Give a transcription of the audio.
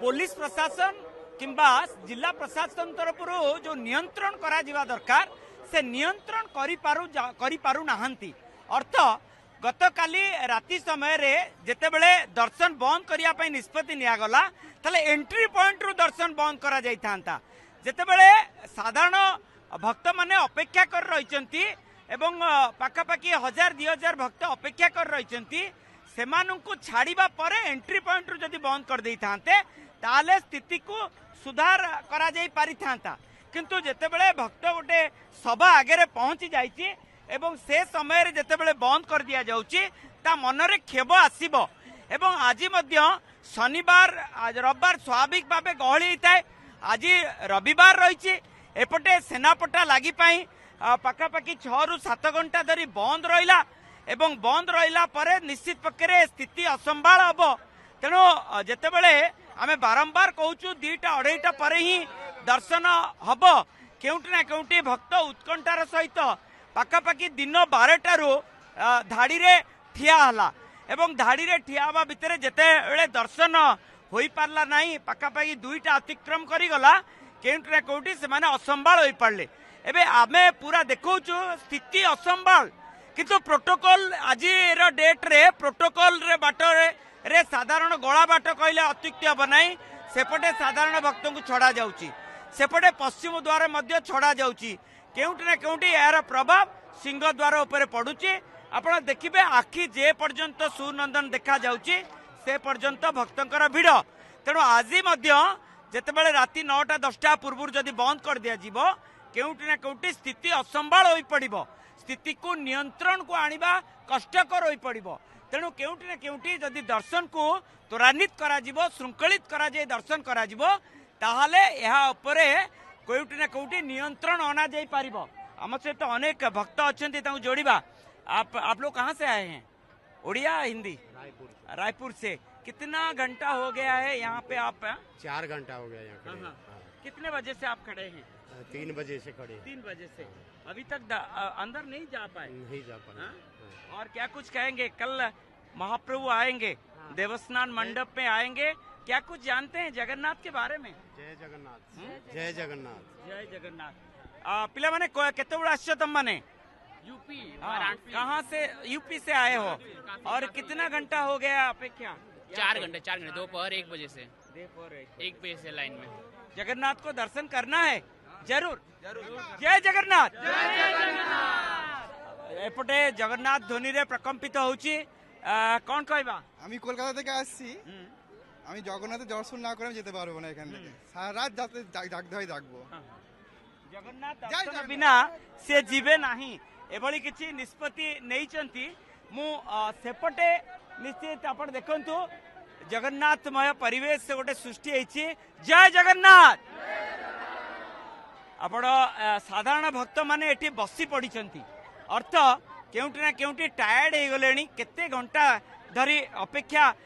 Police प्रशासन किंबा जिला प्रशासन तरफ जो नियंत्रण करा जिवा दरकार से नियंत्रण करि पारु नाहंती। अर्थ गतकाली राति समय रे जेतेबेले दर्शन बंद करिया पई निष्पत्ति नियागला तले एंट्री पॉइंट रु दर्शन बंद करा जाई थांता। जेतेबेले साधारण भक्त माने अपेक्षा कर रहिचंती एवं पाखापाखि 1000-2000 भक्त अपेक्षा कर रहिचंती सेमानंकु छाड़िबा परे एंट्री पॉइंट रु जदि बंद कर देई थांते ताले स्थिति को सुधार करा जाई पारि थांता। किंतु जेतेबेले भक्त गोटे सभा आगे पहुंची जाइछि एवं से समय रे जेतेबेले बंद कर दिया जाउछि ता मनरे खेब आसीबो। एवं आज मध्य शनिवार रविवार स्वाभाविक भाव गहली होता है। आज रविवार रही एपटे सेनापटा लगी पाखापाखि 6 ରୁ 7 घंटा धरी बंद रहा एवं बंद रहा परे निश्चित पक्षे स्थिति असंभाल हम। तेणु जितेबले आम बारंबार कहूँ 2टा-2:30 पर ही दर्शन हम केउटी ना केउटी भक्त उत्कंठार सहित पाखापाखि दिन 12टारू धाड़ी रे ठिया हला एवं धाड़ी रे ठिया हवा भितर जेते दर्शन होई पारला नहीं पाखापाखि 2टा अतिक्रम करिगला केउटी ना केउटी से माने असंभाल होई पारले। एबे आमे पूरा देखौछु स्थिति असंभाल किंतु प्रोटोकॉल आज डेट रे प्रोटोकॉल रे बाट रे साधारण गला बाट कहले अत्युक्ति हम नहीं। सेपटे साधारण भक्त को छड़ा जाउची सेपटे पश्चिम द्वार मध्य छड़ा जाउची केउटी ना केउटी यार प्रभाव सिंह द्वार ऊपर पड़ुची। आपण देखिबे आखि जे पर्यंत सुनंदन देखा जाउची से पर्यंत भक्तंकर भिड़। तेणु आज मध्य जेतेबेले राति 9टा-10टा पूर्व जदि बंद कर दिया जीवो केउटी ना केउटी स्थिति असंभाल होई पड़िबो। स्थिति को नियंत्रण को आनिबा कष्टकर होई पड़िबो। तेणु केउटी ना केउटी जदि दर्शन को त्वरान्वित करा जीवो श्रृंखलित करा जाय दर्शन करा जीवो ताहाले एहा उपरे केउटी ना केउटी नियंत्रण आना जाई पारिबो। हम सहित तो अनेक भक्त अछंती ताऊ जोड़िबा। आप लोग कहाँ से आए हैं? उड़िया हिंदी? रायपुर से। कितना घंटा हो गया है यहाँ पे आप? 4 घंटा हो गया यहाँ खड़े। कितने बजे से आप खड़े हैं? 3 बजे से खड़े। 3 बजे से अभी तक अंदर नहीं जा पाए? नहीं जा पाए। और क्या कुछ कहेंगे? कल महाप्रभु आएंगे देवस्थान मंडप में आएंगे, क्या कुछ जानते हैं जगन्नाथ के बारे में? जय जगन्नाथ। जय जगन्नाथ। जय जगन्नाथ। पिला माने केते बड़ा आश्चर्य तुम माने? यूपी। कहाँ से? यूपी से आए हो। और कितना घंटा हो गया अपेक्षा? 4 घंटे दोपहर 1 बजे से 1 बजे से लाइन में। जगन्नाथ को दर्शन करना है जरूर। जय जगन्नाथ। एपटे जगन्नाथ ध्वनि रे प्रकम्पित होउची। कौन कहबा? আমি কলকাতা থেকে আসছি। আমি জগন্নাথের দর্শন না করে আমি যেতে পারবো না এখান থেকে। সারা রাত যাতে জাগতে হয় জাগবো। जगन्नाथ दर्शन बिना से जीवे नाही एभली किछि निष्पत्ति नैचंती। मु सेपटे निश्चित आपण देखंतु जगन्नाथमय परिवेश से गोटे सृष्टि होइछि। जय जगन्नाथ। आपण साधारण भक्त माने एठी बसी पड़िचंती अर्थ केउटी ना केउटी टायर्ड हो गलेनी केते घंटा धरी अपेक्षा